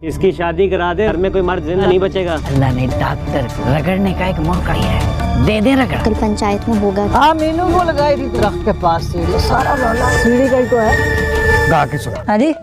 इसकी शादी करा दे, घर में कोई मर्द जिंदा नहीं बचेगा। अल्लाह ने डॉक्टर को रगड़ने का एक मौका दिया है, दे दे रगड़। कल पंचायत में होगा। हाँ मीनू को लगाई थी दरख्त के पास सीढ़ी, सारा रोला सीढ़ी का ही तो है। गा के सुना। हाँ जी।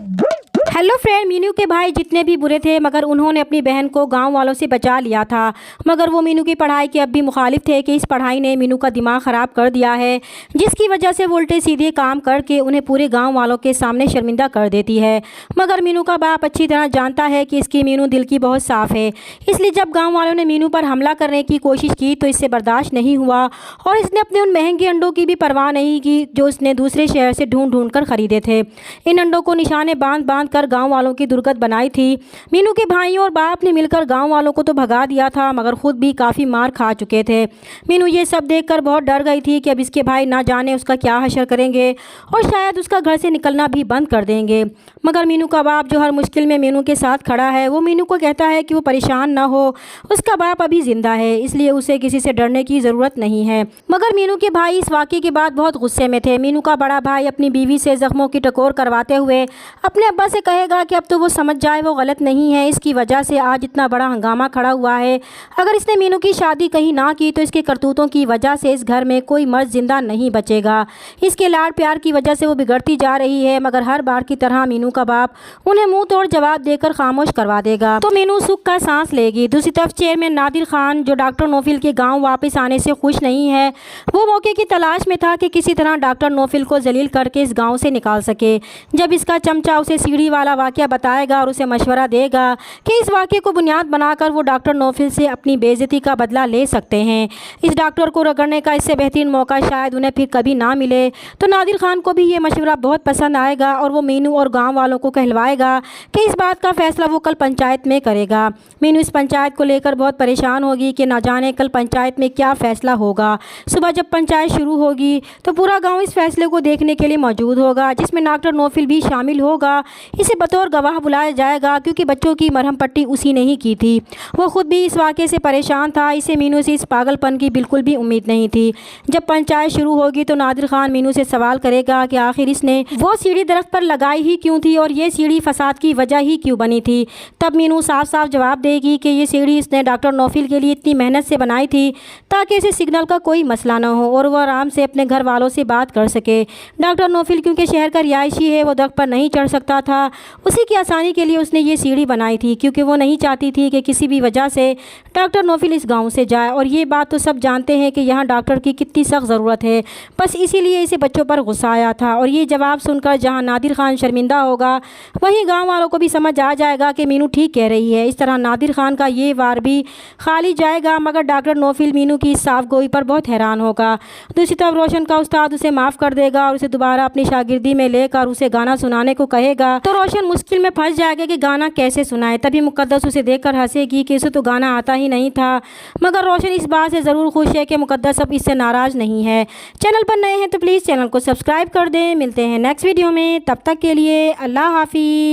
हेलो फ्रेंड, मीनू के भाई जितने भी बुरे थे मगर उन्होंने अपनी बहन को गांव वालों से बचा लिया था। मगर वो मीनू की पढ़ाई के अब भी मुखालिफ थे कि इस पढ़ाई ने मीनू का दिमाग ख़राब कर दिया है, जिसकी वजह से वो उल्टे सीधे काम करके उन्हें पूरे गांव वालों के सामने शर्मिंदा कर देती है। मगर मीनू का बाप अच्छी तरह जानता है कि इसकी मीनू दिल की बहुत साफ़ है, इसलिए जब गाँव वालों ने मीनू पर हमला करने की कोशिश की तो इससे बर्दाश्त नहीं हुआ और इसने अपने उन महंगे अंडों की भी परवाह नहीं की जो उसने दूसरे शहर से ढूंढ कर ख़रीदे थे। इन अंडों को निशाने बांध कर गाँव वालों की दुर्गत बनाई थी। मीनू के भाइयों और बाप ने मिलकर गांव वालों को तो भगा दिया था मगर खुद भी काफ़ी मार खा चुके थे। मीनू ये सब देखकर बहुत डर गई थी कि अब इसके भाई ना जाने उसका क्या हशर करेंगे और शायद उसका घर से निकलना भी बंद कर देंगे। मगर मीनू का बाप जो हर मुश्किल में मीनू के साथ खड़ा है, वो मीनू को कहता है कि वो परेशान ना हो, उसका बाप अभी ज़िंदा है, इसलिए उसे किसी से डरने की ज़रूरत नहीं है। मगर मीनू के भाई इस वाक़े के बाद बहुत गुस्से में थे। मीनू का बड़ा भाई अपनी बीवी से ज़ख्मों की टकोर करवाते हुए अपने अब्बा से कहेगा कि अब तो वो समझ जाए वो गलत नहीं है, इसकी वजह से आज इतना बड़ा हंगामा खड़ा हुआ है। अगर इसने मीनू की शादी कहीं ना की तो इसके करतूतों की वजह से इस घर में कोई मर्द जिंदा नहीं बचेगा। इसके लाड प्यार की वजह से वो बिगड़ती जा रही है। मगर हर बार की तरह मीनू का बाप उन्हें मुंह तोड़ जवाब देकर खामोश करवा देगा तो मीनू सुख का सांस लेगी। दूसरी तरफ चेयरमैन नादिर खान जो डॉक्टर नौफिल के गाँव वापस आने से खुश नहीं है, वो मौके की तलाश में था कि किसी तरह डॉक्टर नौफिल को जलील करके इस गाँव से निकाल सके। जब इसका चमचा उसे सीढ़ी वाला वाक़या बताएगा और उसे मशवरा देगा कि इस वाक़े को बुनियाद बनाकर वो डॉक्टर नौफिल से अपनी बेइज्जती का बदला ले सकते हैं, इस डॉक्टर को रगड़ने का इससे बेहतरीन मौका शायद उन्हें फिर कभी ना मिले, तो नादिर खान को भी ये मशवरा बहुत पसंद आएगा और वो मीनू और गांव वालों को कहलवाएगा कि इस बात का फैसला वो कल पंचायत में करेगा। मीनू इस पंचायत को लेकर बहुत परेशान होगी कि ना जाने कल पंचायत में क्या फ़ैसला होगा। सुबह जब पंचायत शुरू होगी तो पूरा गाँव इस फैसले को देखने के लिए मौजूद होगा, जिसमें डॉक्टर नौफिल भी शामिल होगा। इसे बतौर गवाह बुलाया जाएगा क्योंकि बच्चों की मरहम पट्टी उसी ने ही की थी। वो खुद भी इस वाक़े से परेशान था, इसे मीनू से इस पागलपन की बिल्कुल भी उम्मीद नहीं थी। जब पंचायत शुरू होगी तो नादिर खान मीनू से सवाल करेगा कि आखिर इसने वो सीढ़ी दरख्त पर लगाई ही क्यों थी और ये सीढ़ी फसाद की वजह ही क्यों बनी थी। तब मीनू साफ साफ जवाब देगी कि ये सीढ़ी इसने डॉक्टर नौफिल के लिए इतनी मेहनत से बनाई थी ताकि इसे सिग्नल का कोई मसला न हो और वो आराम से अपने घर वालों से बात कर सके। डॉक्टर नौफिल क्योंकि शहर का रिहायशी है, वो दरख्त पर नहीं चढ़ सकता था, उसी की आसानी के लिए उसने ये सीढ़ी बनाई थी क्योंकि वो नहीं चाहती थी कि किसी भी वजह से डॉक्टर नौफिल इस गांव से जाए। और ये बात तो सब जानते हैं कि यहाँ डॉक्टर की कितनी सख्त ज़रूरत है, बस इसीलिए इसे बच्चों पर गुस्सा आया था। और ये जवाब सुनकर जहाँ नादिर खान शर्मिंदा होगा वहीं गांव वालों को भी समझ आ जाएगा कि मीनू ठीक कह रही है। इस तरह नादिर खान का ये वार भी खाली जाएगा। मगर डॉक्टर नौफिल मीनू की इस साफ गोई पर बहुत हैरान होगा। दूसरी तरफ रोशन का उस्ताद उसे माफ़ कर देगा और उसे दोबारा अपनी शागिर्दी में लेकर उसे गाना सुनाने को कहेगा तो रोशन मुश्किल में फंस जाएगा कि गाना कैसे सुनाए। तभी मुकद्दस उसे देखकर हंसेगी कि इसे तो गाना आता ही नहीं था। मगर रोशन इस बात से ज़रूर खुश है कि मुकद्दस अब इससे नाराज़ नहीं है। चैनल पर नए हैं तो प्लीज़ चैनल को सब्सक्राइब कर दें। मिलते हैं नेक्स्ट वीडियो में, तब तक के लिए अल्लाह हाफिज़।